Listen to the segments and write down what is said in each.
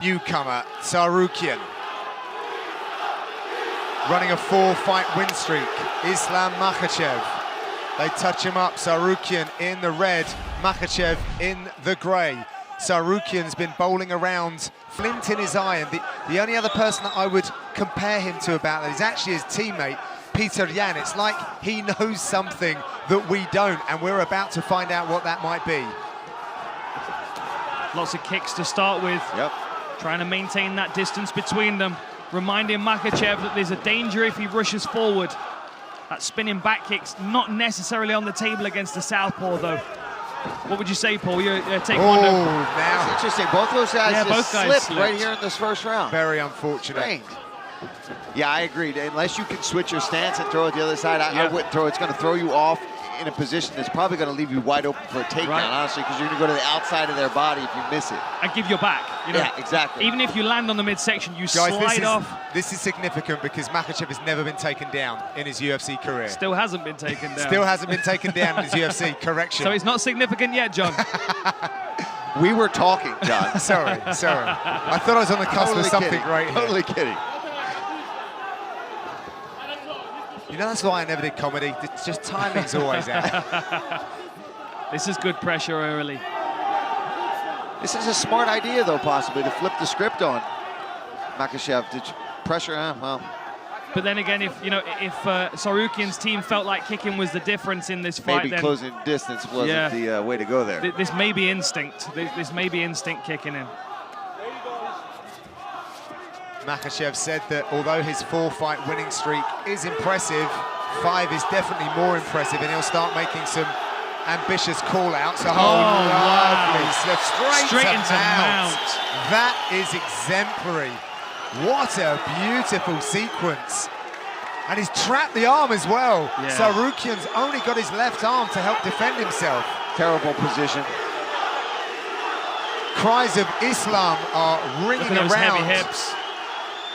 Newcomer, Tsarukyan, running a 4-fight win streak. Islam Makhachev. They touch him up. Tsarukyan in the red, Makhachev in the grey. Tsarukyan's been bowling around, flint in his eye, and the only other person that I would compare him to about that is actually his teammate, Yan. It's like he knows something that we don't, and we're about to find out what that might be. Lots of kicks to start with. Yep. Trying to maintain that distance between them. Reminding Makhachev that there's a danger if he rushes forward. That spinning back kick's not necessarily on the table against the southpaw, though. What would you say, Paul? You're taking one. Now That's interesting. Both those guys both guys slipped slipped right here in this first round. very unfortunate. Strange. Yeah, I agreed. Unless you can switch your stance and throw it the other side, I wouldn't throw it. It's going to throw you off in a position that's probably going to leave you wide open for a takedown, honestly, because you're going to go to the outside of their body if you miss it. And give your back. You know, yeah, exactly. Even if you land on the midsection, you Guys, slide off. This is significant because Makhachev has never been taken down in his UFC career. Still hasn't been taken down. Still hasn't been taken down in his UFC, correction. So it's not significant yet, John. We were talking, John. sorry. I thought I was on the cusp of something right here. Totally kidding. You know, that's why I never did comedy. It's just timing's always out. This is good pressure early. This is a smart idea, though, possibly, to flip the script on Makhachev. Did you pressure? Well. But then again, if Tsarukyan's team felt like kicking was the difference in this fight, Maybe then closing distance wasn't the way to go there. This may be instinct. This may be instinct kicking in. Makhachev said that although his 4-fight winning streak is impressive, 5 is definitely more impressive, and he'll start making some ambitious call-outs. Lovely slip straight into Mount. That is exemplary. What a beautiful sequence. And he's trapped the arm as well. Yeah. Tsarukyan's only got his left arm to help defend himself. Terrible position. Cries of Islam are ringing Look at those around. heavy hips.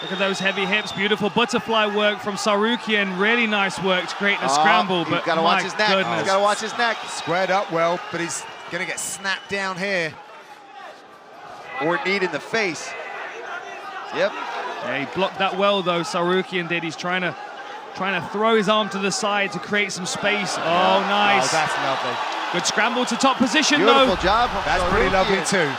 Look at those heavy hips. Beautiful butterfly work from Tsarukyan. Really nice work to create a scramble. But got to watch his neck. Goodness. He's got to watch his neck. Squared up well, but he's going to get snapped down here. Or knee in the face. Yep. Yeah, he blocked that well, though. Tsarukyan did. He's trying to throw his arm to the side to create some space. Oh, nice. Oh, that's lovely. Good scramble to top position, Beautiful though. job. That's pretty lovely, too.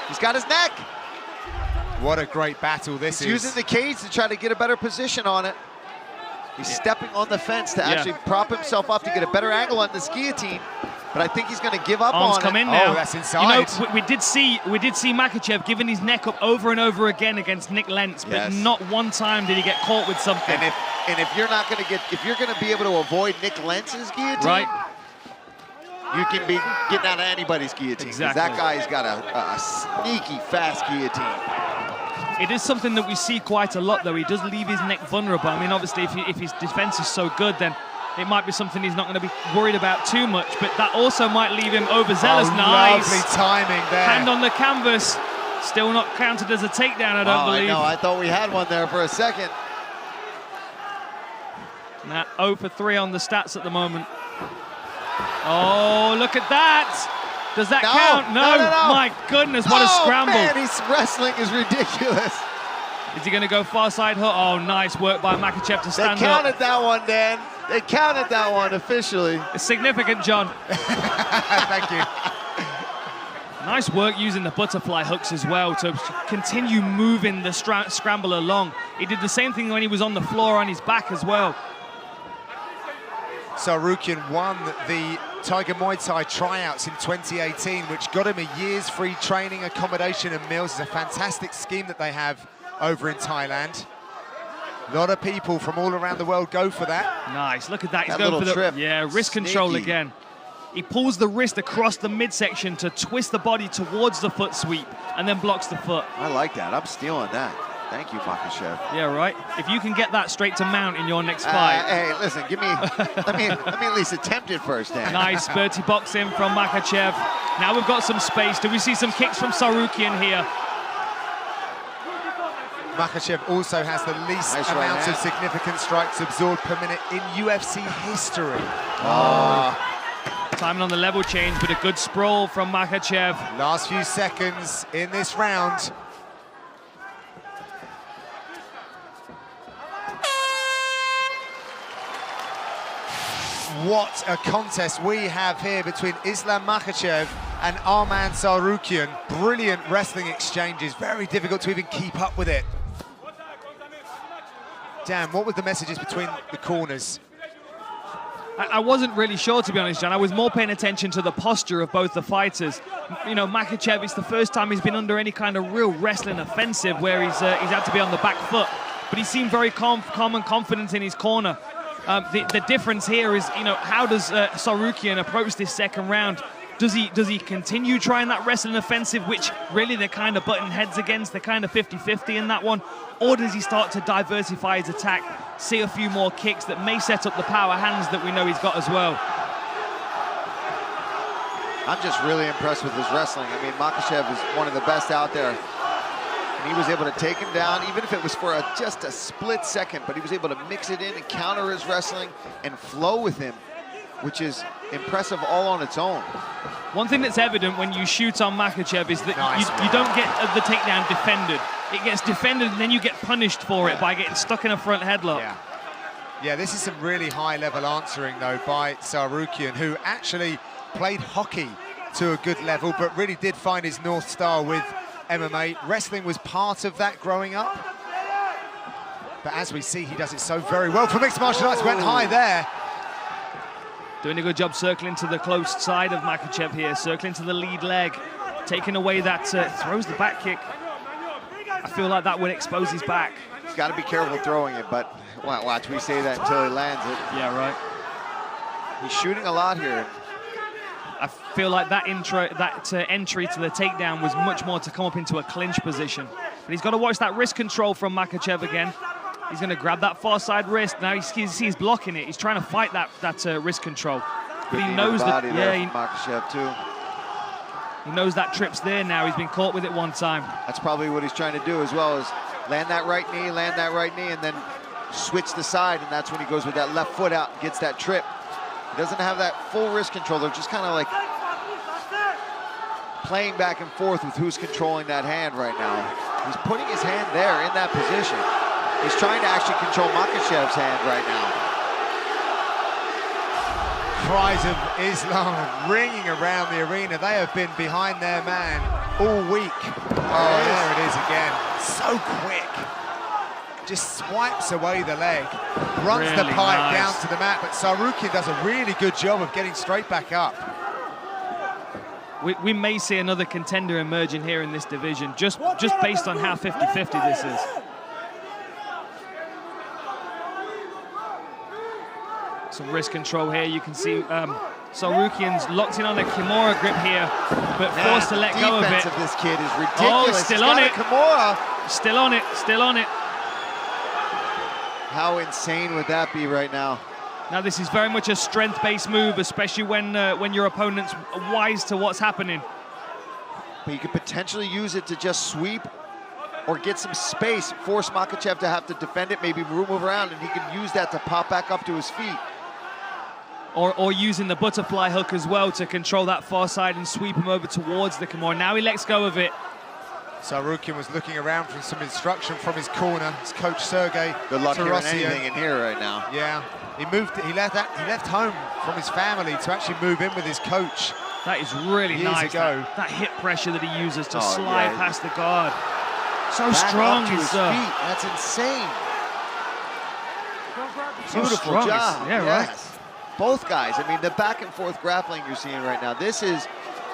He's got his neck. What a great battle this is. Using the cage to try to get a better position on it. He's stepping on the fence to actually prop himself up to get a better angle on this guillotine. But I think he's going to give up Arms on come it. in now. Oh, that's inside. You know, we did see Makhachev giving his neck up over and over again against Nick Lentz, but not one time did he get caught with something. And if you're not going to if you're going to be able to avoid Nick Lentz's guillotine, you can be getting out of anybody's guillotine. Exactly. That guy's got a sneaky fast guillotine. It is something that we see quite a lot, though. He does leave his neck vulnerable. I mean, obviously, if his defense is so good, then it might be something he's not going to be worried about too much, but that also might leave him overzealous. Nice. Lovely timing there. Hand on the canvas. Still not counted as a takedown, I don't believe. I know. I thought we had one there for a second. Now 0 for 3 on the stats at the moment. Oh, look at that. Does that count? No. My goodness, what a scramble. Man, his wrestling is ridiculous. Is he going to go far side hook? Oh, nice work by Makhachev to stand up. They counted that one, Dan. They counted that one officially. It's significant, John. Thank you. Nice work using the butterfly hooks as well to continue moving the scramble along. He did the same thing when he was on the floor on his back as well. Tsarukyan won the Tiger Muay Thai tryouts in 2018, which got him a year's free training, accommodation and meals. It's a fantastic scheme that they have over in Thailand. A lot of people from all around the world go for that. Nice, look at that. He's That going for the trip. wrist control again. He pulls the wrist across the midsection to twist the body towards the foot sweep and then blocks the foot. I like that. I'm stealing that. Thank you, Makhachev. Yeah, right. If you can get that straight to mount in your next fight. Hey, listen, give me. let me at least attempt it first, Dan. Nice Bertie boxing from Makhachev. Now we've got some space. Do we see some kicks from Tsarukyan here? Makhachev also has the least amount of significant strikes absorbed per minute in UFC history. Timing on the level change, but a good sprawl from Makhachev. Last few seconds in this round. What a contest we have here between Islam Makhachev and Arman Tsarukyan. Brilliant wrestling exchanges, very difficult to even keep up with it. Dan, what were the messages between the corners? I wasn't really sure, to be honest, John. I was more paying attention to the posture of both the fighters. You know, Makhachev, it's the first time he's been under any kind of real wrestling offensive where he's had to be on the back foot. But he seemed very calm and confident in his corner. The difference here is, you know, how does Tsarukyan approach this second round? Does he continue trying that wrestling offensive, which really they're kind of butting heads against, they're kind of 50-50 in that one? Or does he start to diversify his attack, see a few more kicks that may set up the power hands that we know he's got as well? I'm just really impressed with his wrestling. I mean, Makhachev is one of the best out there. And he was able to take him down, even if it was for just a split second, but he was able to mix it in and counter his wrestling and flow with him, which is impressive all on its own. One thing that's evident when you shoot on Makhachev is that you don't get the takedown defended. It gets defended and then you get punished for it by getting stuck in a front headlock. Yeah, this is some really high-level answering, though, by Tsarukyan, who actually played hockey to a good level, but really did find his North Star with MMA. Wrestling was part of that growing up. But as we see, he does it so very well. For mixed martial arts, went high there. Doing a good job circling to the close side of Makhachev here, circling to the lead leg, taking away that, throws the back kick. I feel like that would expose his back. He's got to be careful throwing it, but watch, we say that until he lands it. Yeah, right. He's shooting a lot here. I feel like that entry to the takedown was much more to come up into a clinch position. But he's got to watch that wrist control from Makhachev again. He's going to grab that far side wrist. Now he's blocking it. He's trying to fight that wrist control. But he knows that. Yeah, Makhachev too. He knows that trip's there now. He's been caught with it one time. That's probably what he's trying to do as well, is land that right knee, and then switch the side, and that's when he goes with that left foot out and gets that trip. He doesn't have that full wrist control. They're just kind of like playing back and forth with who's controlling that hand right now. He's putting his hand there in that position. He's trying to actually control Makhachev's hand right now. Cries of Islam ringing around the arena. They have been behind their man all week. Oh, there it is again. So quick. Just swipes away the leg, runs really the pipe nice down to the mat, but Tsarukyan does a really good job of getting straight back up. We may see another contender emerging here in this division, just based on how 50-50 this is. Some wrist control here. You can see Tsarukyan's locked in on a Kimura grip here, but forced to let go of it. The defense of this kid is ridiculous. Oh, still on it. Kimura. Still on it, still on it. How insane would that be right now? Now this is very much a strength-based move, especially when your opponent's wise to what's happening. But you could potentially use it to just sweep or get some space, force Makhachev to have to defend it, maybe move around, and he can use that to pop back up to his feet. Or using the butterfly hook as well to control that far side and sweep him over towards the Kimura. Now he lets go of it. Tsarukyan was looking around for some instruction from his corner. His coach Sergey. Good luck hearing anything in here right now. Yeah, he left home from his family to actually move in with his coach. That is really nice. That hip pressure that he uses to slide past the guard. So back strong, up to his feet. That's insane. Beautiful job. Yeah, right. Both guys. I mean, the back and forth grappling you're seeing right now. This is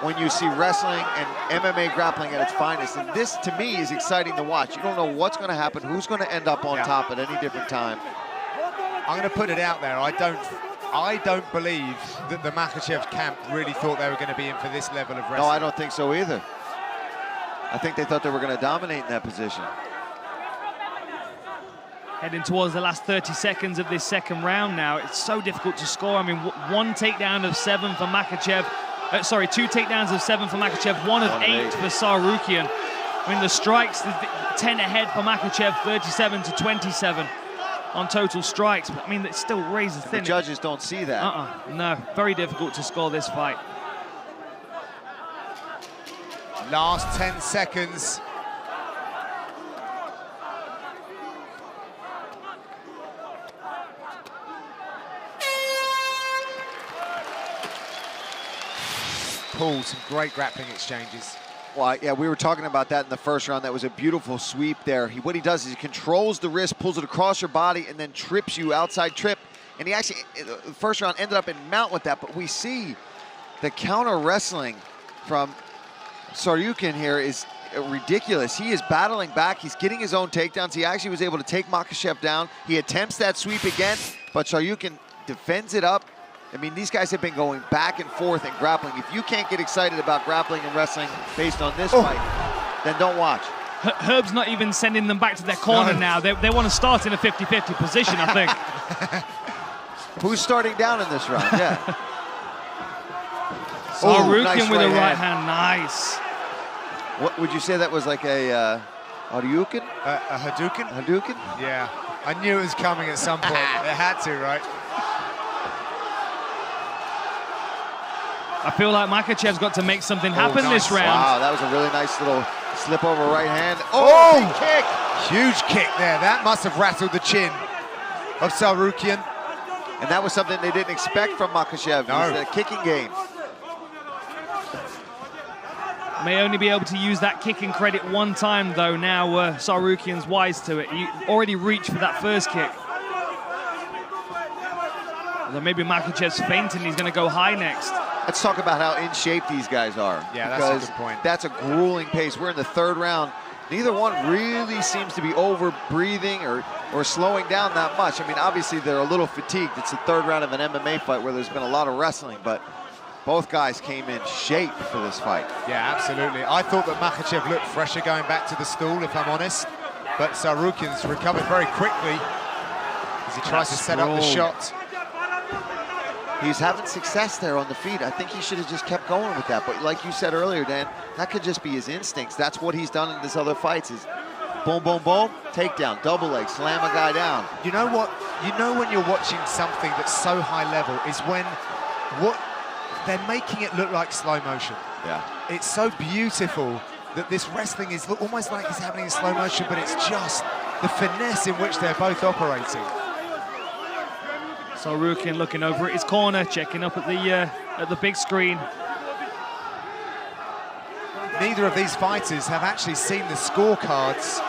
when you see wrestling and MMA grappling at its finest. And this, to me, is exciting to watch. You don't know what's going to happen, who's going to end up on top at any different time. I'm going to put it out there. I don't believe that the Makhachev camp really thought they were going to be in for this level of wrestling. No, I don't think so either. I think they thought they were going to dominate in that position. Heading towards the last 30 seconds of this second round now. It's so difficult to score. I mean, one takedown of 7 for Makhachev. 2 takedowns of 7 for Makhachev, 1 of 8 for Tsarukyan. I mean, the strikes, 10 ahead for Makhachev, 37-27. on total strikes, but I mean, it's still razor thin. The judges don't see that. No, very difficult to score this fight. Last 10 seconds. Paul, some great grappling exchanges. Well, yeah, we were talking about that in the first round. That was a beautiful sweep there. What he does is he controls the wrist, pulls it across your body, and then trips you, outside trip. And he actually, the first round, ended up in mount with that. But we see the counter wrestling from Tsarukyan here is ridiculous. He is battling back. He's getting his own takedowns. He actually was able to take Makhachev down. He attempts that sweep again, but Tsarukyan defends it up. I mean, these guys have been going back and forth and grappling. If you can't get excited about grappling and wrestling based on this fight, then don't watch. Herb's not even sending them back to their corner now. They want to start in a 50-50 position, I think. Who's starting down in this round? Yeah. Tsarukyan nice with a right right hand. Nice. What would you say that was, like a Hadouken? A Hadouken? Hadouken? Yeah. I knew it was coming at some point. It had to, right? I feel like Makhachev's got to make something happen this round. Wow, that was a really nice little slip over right hand. Oh, big kick! Huge kick there. That must have rattled the chin of Tsarukyan. And that was something they didn't expect from Makhachev. No. It was a kicking game. May only be able to use that kicking credit one time, though. Now Tsarukyan's wise to it. He already reached for that first kick. Although maybe Makhachev's fainting, he's going to go high next. Let's talk about how in shape these guys are. Yeah, that's a good point. That's a grueling pace. We're in the third round. Neither one really seems to be over-breathing or slowing down that much. I mean, obviously, they're a little fatigued. It's the third round of an MMA fight where there's been a lot of wrestling, but both guys came in shape for this fight. Yeah, absolutely. I thought that Makhachev looked fresher going back to the stool, if I'm honest. But Tsarukyan's recovered very quickly as he tries to set up the shot. He's having success there on the feet. I think he should have just kept going with that. But like you said earlier, Dan, that could just be his instincts. That's what he's done in his other fights is boom, boom, boom, takedown, double leg, slam a guy down. You know what? You know when you're watching something that's so high level is when they're making it look like slow motion. Yeah. It's so beautiful that this wrestling is almost like it's happening in slow motion, but it's just the finesse in which they're both operating. Tsarukyan looking over at his corner, checking up at the big screen. Neither of these fighters have actually seen the scorecards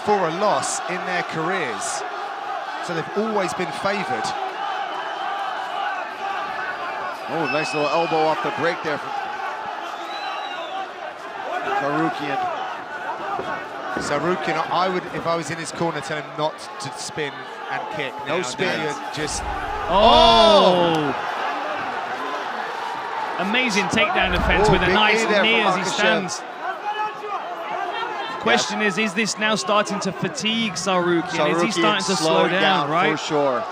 for a loss in their careers, so they've always been favoured. Oh, nice little elbow off the break there from Tsarukyan. Tsarukyan, I would, if I was in his corner, tell him not to spin and kick. No spin. Just. Oh! Amazing takedown defense with a nice knee as he stands. Question is this now starting to fatigue Tsarukyan? Is he starting to slow down, right? For sure.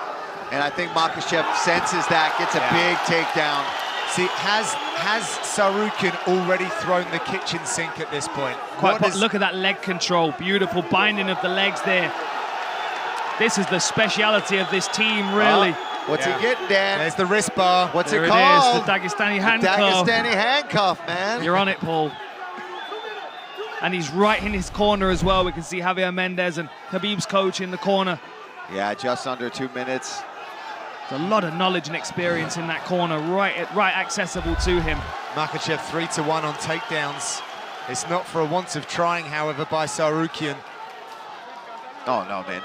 And I think Makhachev senses that, gets a big takedown. See, has Tsarukyan already thrown the kitchen sink at this point? Look at that leg control. Beautiful binding of the legs there. This is the speciality of this team, really. What's he getting, Dan? There's the wrist bar. What's it called? It is, the Dagestani handcuff. The Dagestani handcuff, man. You're on it, Paul. And he's right in his corner as well. We can see Javier Mendez and Khabib's coach in the corner. Yeah, just under 2 minutes. There's a lot of knowledge and experience in that corner, right accessible to him. Makhachev 3-1 on takedowns. It's not for a want of trying, however, by Tsarukyan. Oh, no, man.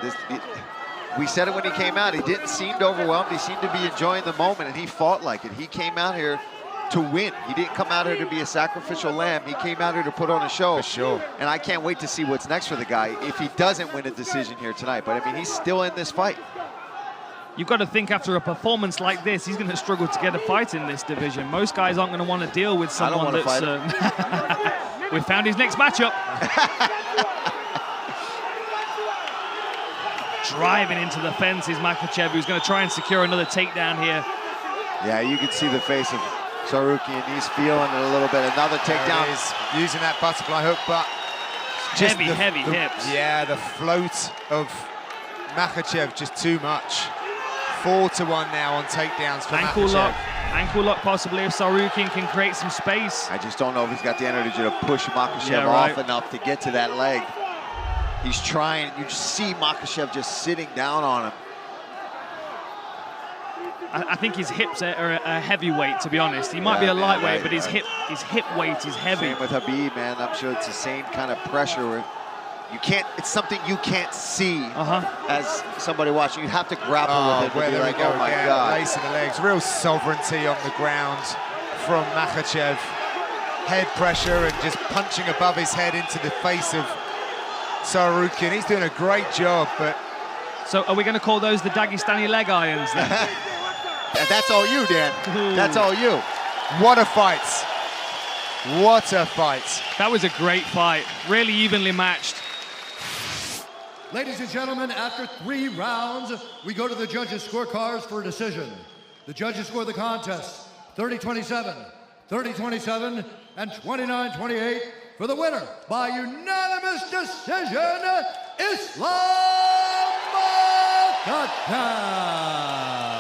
We said it when he came out. He didn't seem overwhelmed. He seemed to be enjoying the moment, and he fought like it. He came out here to win. He didn't come out here to be a sacrificial lamb. He came out here to put on a show. For sure. And I can't wait to see what's next for the guy if he doesn't win a decision here tonight. But, I mean, he's still in this fight. You've got to think after a performance like this, he's going to struggle to get a fight in this division. Most guys aren't going to want to deal with someone that's... We found his next matchup. Driving into the fence is Makhachev, who's going to try and secure another takedown here. Yeah, you can see the face of Tsarukyan. He's feeling it a little bit. Another takedown. Is using that butterfly hook, but Heavy hips. Yeah, the float of Makhachev just too much. 4-1 now on takedowns for Makhachev. Ankle lock possibly if Tsarukyan can create some space. I just don't know if he's got the energy to push Makhachev off enough to get to that leg. He's trying. You just see Makhachev just sitting down on him. I think his hips are a heavyweight, to be honest. He might be a lightweight, but his hip weight is heavy. Same with Habib, man. I'm sure it's the same kind of pressure where you can't. It's something you can't see as somebody watching. You have to grapple with it. There we go oh my again. God. Lacing the legs. Real sovereignty on the ground from Makhachev. Head pressure and just punching above his head into the face of Tsarukyan. He's doing a great job, but... So are we going to call those the Dagestani leg irons then? That's all you, Dan. Ooh. That's all you. What a fight. What a fight. That was a great fight. Really evenly matched. Ladies and gentlemen, after 3 rounds, we go to the judges' scorecards for a decision. The judges score the contest 30-27, 30-27, and 29-28 for the winner by unanimous decision, Islam Makhachev.